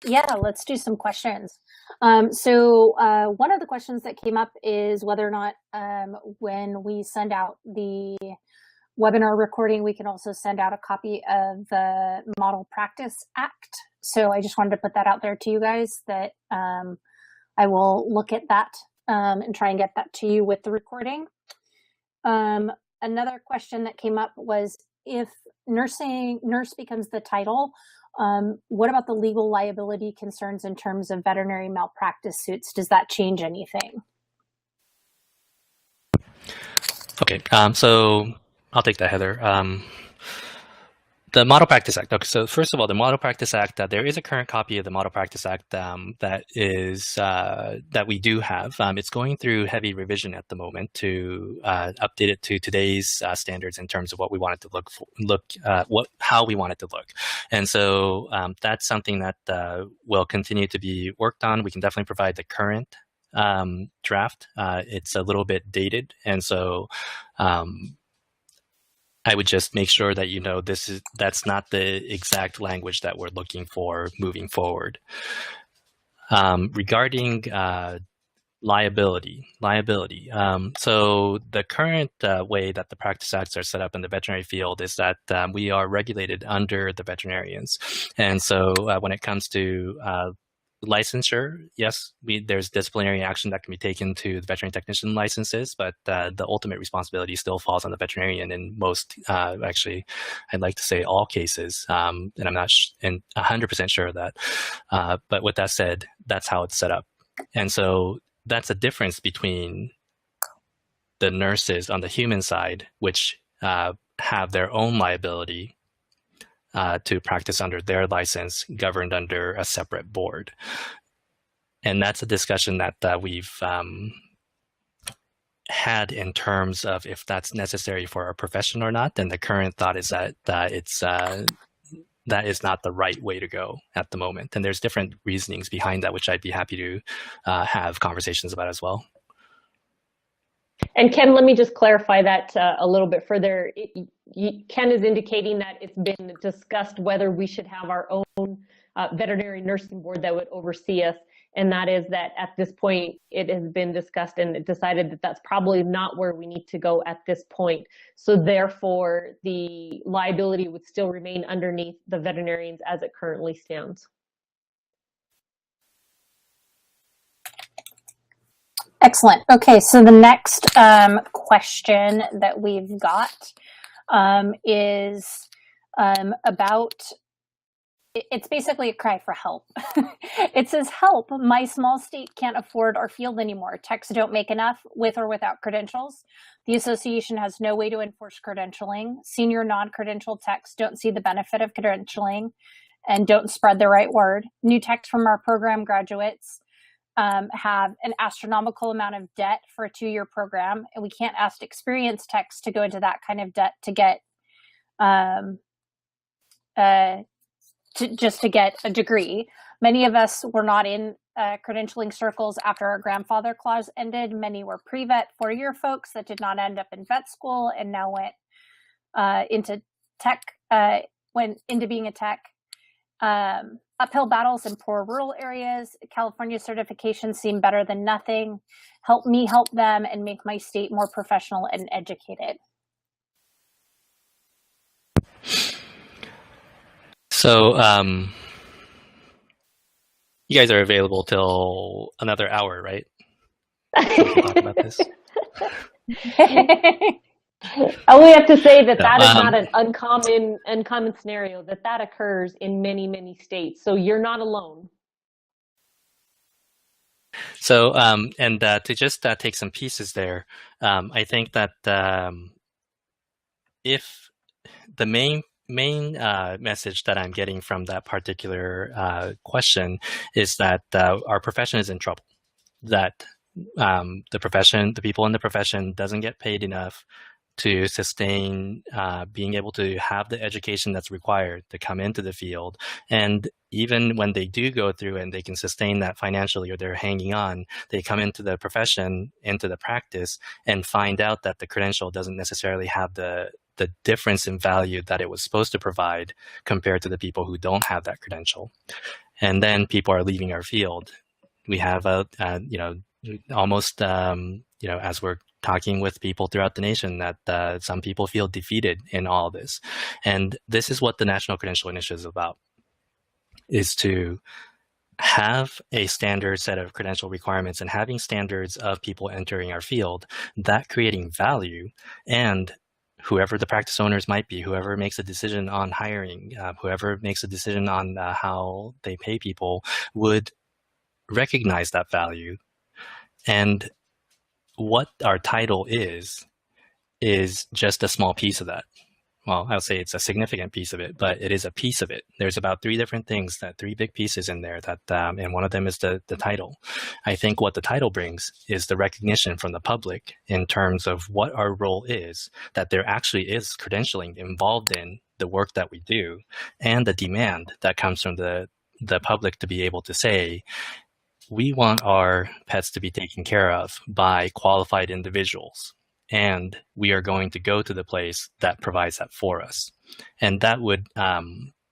Yeah, let's do some questions. So one of the questions that came up is whether or not when we send out the webinar recording, we can also send out a copy of the Model Practice Act. So I just wanted to put that out there to you guys that I will look at that and try and get that to you with the recording. Another question that came up was if nurse becomes the title, what about the legal liability concerns in terms of veterinary malpractice suits? Does that change anything? Okay, so I'll take that, Heather. The Model Practice Act. Okay, so first of all, the Model Practice Act, there is a current copy of the Model Practice Act that we do have. It's going through heavy revision at the moment to update it to today's standards in terms of what we want it to how we want it to look. And so that's something that will continue to be worked on. We can definitely provide the current draft. It's a little bit dated, and so I would just make sure that you know that's not the exact language that we're looking for moving forward. Regarding liability. So the current way that the practice acts are set up in the veterinary field is that we are regulated under the veterinarians, and so when it comes to licensure, yes, there's disciplinary action that can be taken to the veterinary technician licenses, but the ultimate responsibility still falls on the veterinarian in most, actually, I'd like to say all cases, and I'm not 100% sure of that. But with that said, that's how it's set up. And so that's a difference between the nurses on the human side, which have their own liability to practice under their license, governed under a separate board. And that's a discussion that we've had in terms of if that's necessary for our profession or not. And the current thought is that that is not the right way to go at the moment. And there's different reasonings behind that, which I'd be happy to have conversations about as well. And Ken, let me just clarify that a little bit further. Ken is indicating that it's been discussed whether we should have our own veterinary nursing board that would oversee us. And that is that at this point, it has been discussed and decided that that's probably not where we need to go at this point. So therefore, the liability would still remain underneath the veterinarians as it currently stands. Excellent. Okay, so the next question that we've got is about, it's basically a cry for help. It says, help, my small state can't afford our field anymore. Techs don't make enough with or without credentials. The association has no way to enforce credentialing. Senior non-credentialed techs don't see the benefit of credentialing and don't spread the right word. New techs from our program graduates have an astronomical amount of debt for a 2-year program, and we can't ask experienced techs to go into that kind of debt to get just to get a degree. Many of us were not in credentialing circles after our grandfather clause ended. Many were pre-vet 4-year folks that did not end up in vet school and now went into tech, went into being a tech. Uphill battles in poor rural areas. California certifications seem better than nothing. Help me help them and make my state more professional and educated. So you guys are available till another hour, right? So we can talk about this. I only have to say that that is not an uncommon scenario, that occurs in many, many states. So you're not alone. So, and to just take some pieces there, I think that if the main message that I'm getting from that particular question is that our profession is in trouble, that the people in the profession doesn't get paid enough to sustain being able to have the education that's required to come into the field. And even when they do go through and they can sustain that financially or they're hanging on, they come into the profession, into the practice, and find out that the credential doesn't necessarily have the difference in value that it was supposed to provide compared to the people who don't have that credential. and then people are leaving our field. We have almost as we're talking with people throughout the nation, that some people feel defeated in all this. And this is what the National Credential Initiative is about, is to have a standard set of credential requirements and having standards of people entering our field, that creating value, and whoever the practice owners might be, whoever makes a decision on hiring, whoever makes a decision on how they pay people, would recognize that value. And what our title is just a small piece of that. Well, I'll say it's a significant piece of it, but it is a piece of it. There's about three different things, three big pieces in there, and one of them is the title. I think what the title brings is the recognition from the public in terms of what our role is, that there actually is credentialing involved in the work that we do, and the demand that comes from the public to be able to say, we want our pets to be taken care of by qualified individuals, and we are going to go to the place that provides that for us. And that would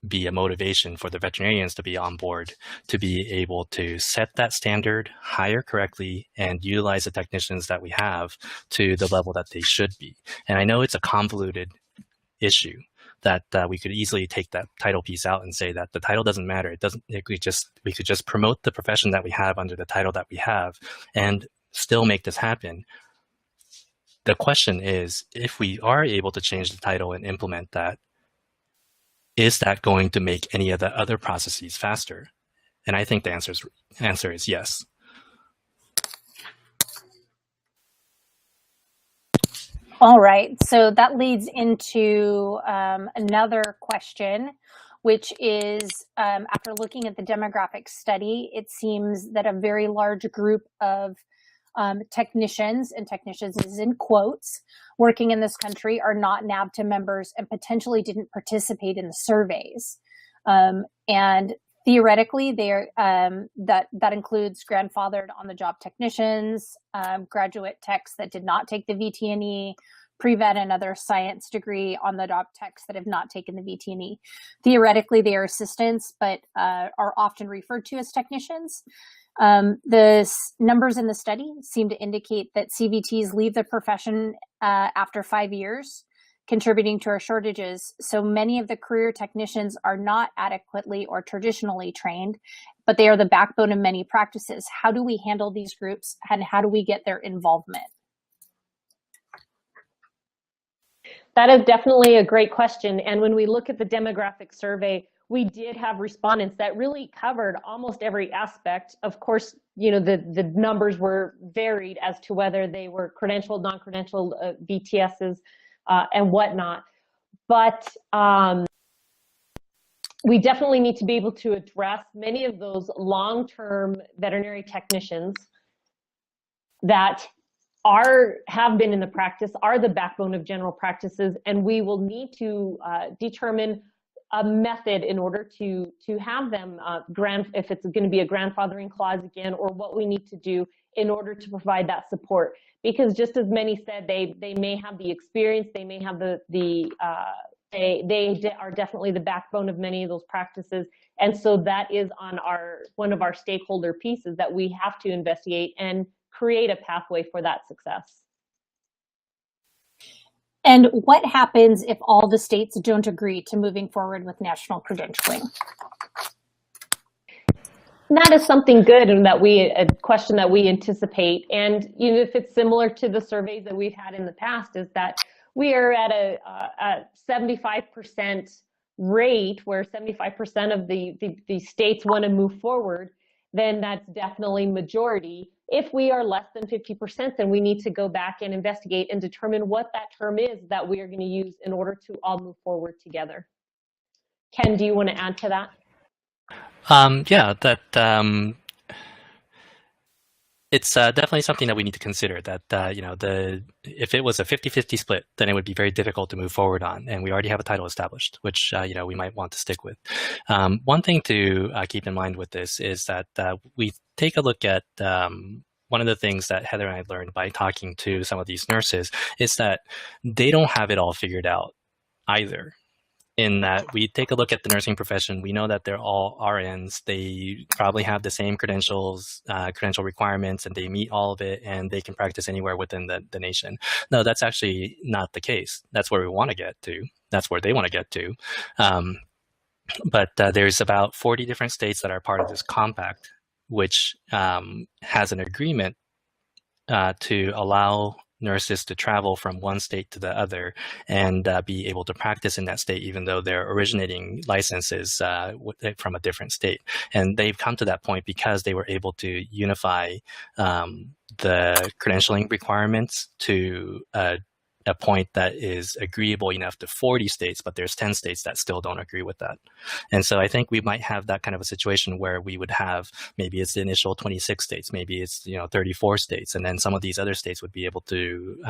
be a motivation for the veterinarians to be on board, to be able to set that standard, hire correctly, and utilize the technicians that we have to the level that they should be. And I know it's a convoluted issue, that we could easily take that title piece out and say that the title doesn't matter. It doesn't. We could just promote the profession that we have under the title that we have, and still make this happen. The question is, if we are able to change the title and implement that, is that going to make any of the other processes faster? And I think the answer is yes. All right, so that leads into another question, which is, after looking at the demographic study, it seems that a very large group of technicians, and technicians is in quotes, working in this country are not NAVTA members and potentially didn't participate in the surveys. And theoretically, that includes grandfathered on-the-job technicians, graduate techs that did not take the VT&E, pre-vet and other science degree on-the-job techs that have not taken the VT&E. Theoretically, they are assistants, but are often referred to as technicians. The numbers in the study seem to indicate that CVTs leave the profession after 5 years, contributing to our shortages. So many of the career technicians are not adequately or traditionally trained, but they are the backbone of many practices. How do we handle these groups, and how do we get their involvement? That is definitely a great question. And when we look at the demographic survey, we did have respondents that really covered almost every aspect. Of course, the numbers were varied as to whether they were credentialed, non-credentialed, VTSs, and whatnot. But we definitely need to be able to address many of those long-term veterinary technicians that have been in the practice, are the backbone of general practices, and we will need to determine a method in order to have them if it's going to be a grandfathering clause again, or what we need to do in order to provide that support. Because just as many said, they may have the experience, they may have they are definitely the backbone of many of those practices, and so that is on one of our stakeholder pieces that we have to investigate and create a pathway for that success. And what happens if all the states don't agree to moving forward with national credentialing? That is something good, and a question that we anticipate. And if it's similar to the surveys that we've had in the past, is that we are at a 75% rate where 75% of the states want to move forward, then that's definitely majority. If we are less than 50%, then we need to go back and investigate and determine what that term is that we are going to use in order to all move forward together. Ken, do you want to add to that? It's definitely something that we need to consider, that if it was a 50-50 split, then it would be very difficult to move forward on, and we already have a title established, which we might want to stick with. One thing to keep in mind with this is that we take a look at one of the things that Heather and I learned by talking to some of these nurses is that they don't have it all figured out either. in that we take a look at the nursing profession. We know that they're all RNs. They probably have the same credentials, credential requirements, and they meet all of it, and they can practice anywhere within the nation. No, that's actually not the case. That's where we want to get to. That's where they want to get to. But there's about 40 different states that are part of this compact, which has an agreement to allow nurses to travel from one state to the other and be able to practice in that state, even though their originating license is from a different state. And they've come to that point because they were able to unify the credentialing requirements to a point that is agreeable enough to 40 states, but there's 10 states that still don't agree with that. And so I think we might have that kind of a situation where we would have, maybe it's the initial 26 states, maybe it's 34 states, and then some of these other states would be able to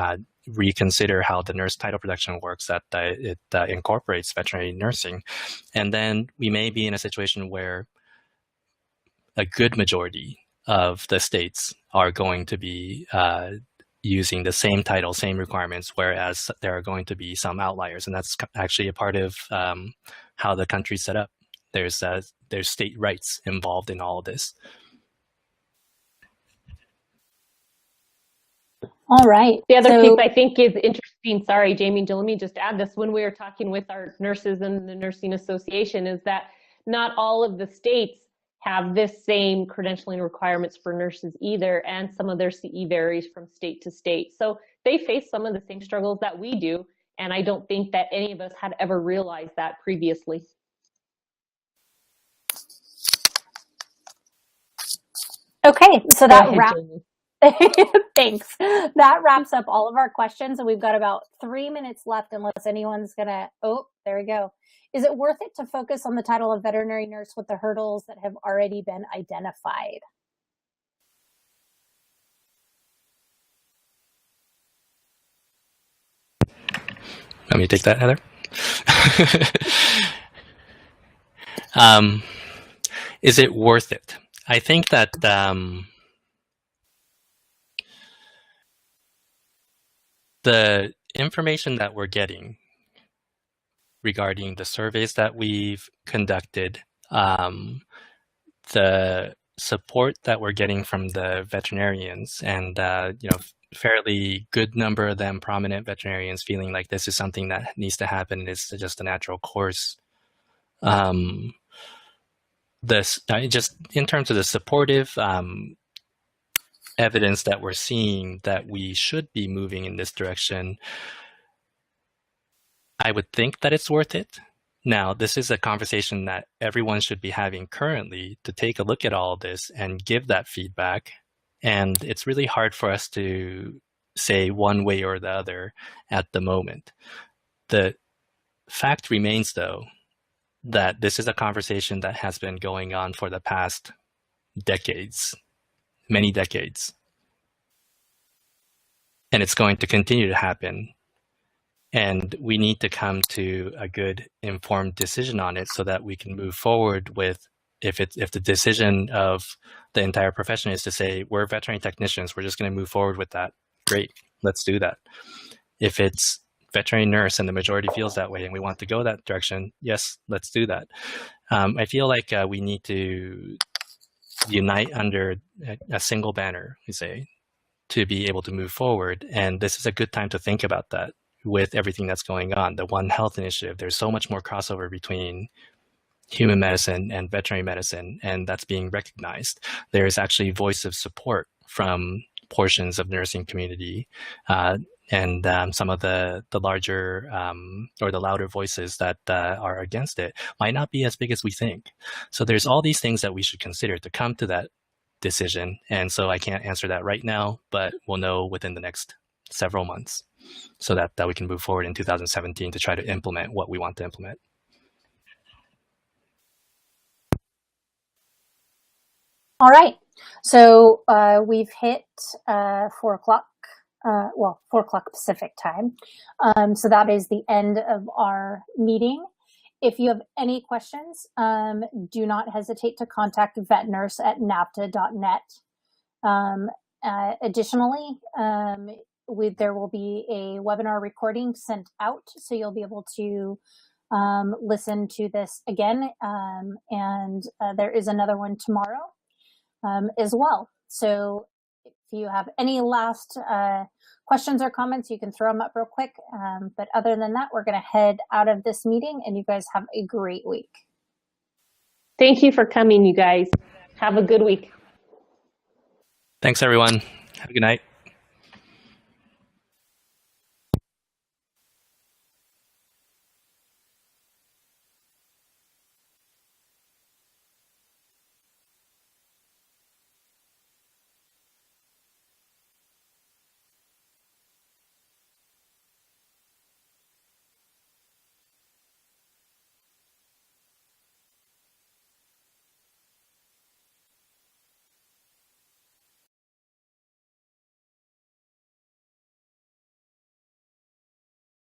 reconsider how the nurse title production works, that it incorporates veterinary nursing. And then we may be in a situation where a good majority of the states are going to be using the same title, same requirements, whereas there are going to be some outliers. And that's actually a part of how the country's set up. There's state rights involved in all of this. All right. The other piece I think is interesting, sorry, Jamie, let me just add this. When we were talking with our nurses and the Nursing Association, is that not all of the states have this same credentialing requirements for nurses either, and some of their CE varies from state to state. So they face some of the same struggles that we do, and I don't think that any of us had ever realized that previously. Okay, so that thanks. That wraps up all of our questions, and we've got about 3 minutes left unless anyone's gonna, oh, there we go. Is it worth it to focus on the title of veterinary nurse with the hurdles that have already been identified? Let me take that, Heather. Is it worth it? I think that the information that we're getting regarding the surveys that we've conducted, the support that we're getting from the veterinarians, and fairly good number of them prominent veterinarians feeling like this is something that needs to happen and it's just a natural course. Just in terms of the supportive evidence that we're seeing that we should be moving in this direction, I would think that it's worth it. Now, this is a conversation that everyone should be having currently, to take a look at all of this and give that feedback. And it's really hard for us to say one way or the other at the moment. The fact remains, though, that this is a conversation that has been going on for the past decades, many decades. And it's going to continue to happen. And we need to come to a good informed decision on it so that we can move forward with, if the decision of the entire profession is to say, we're veterinary technicians, we're just going to move forward with that. Great, let's do that. If it's veterinary nurse and the majority feels that way and we want to go that direction, yes, let's do that. I feel like we need to unite under a single banner, we say, to be able to move forward. And this is a good time to think about that with everything that's going on. The One Health initiative, there's so much more crossover between human medicine and veterinary medicine, and that's being recognized. There is actually voice of support from portions of the nursing community and some of the larger or the louder voices that are against it might not be as big as we think. So there's all these things that we should consider to come to that decision. And so I can't answer that right now, but we'll know within the next several months so that we can move forward in 2017 to try to implement what we want to implement. All right. So we've hit 4 o'clock. 4 o'clock Pacific time. So that is the end of our meeting. If you have any questions, do not hesitate to contact vetnurse@navta.net. Additionally, there will be a webinar recording sent out, so you'll be able to listen to this again. And there is another one tomorrow as well. So if you have any last questions or comments, you can throw them up real quick. But other than that, we're going to head out of this meeting, and you guys have a great week. Thank you for coming, you guys. Have a good week. Thanks, everyone. Have a good night.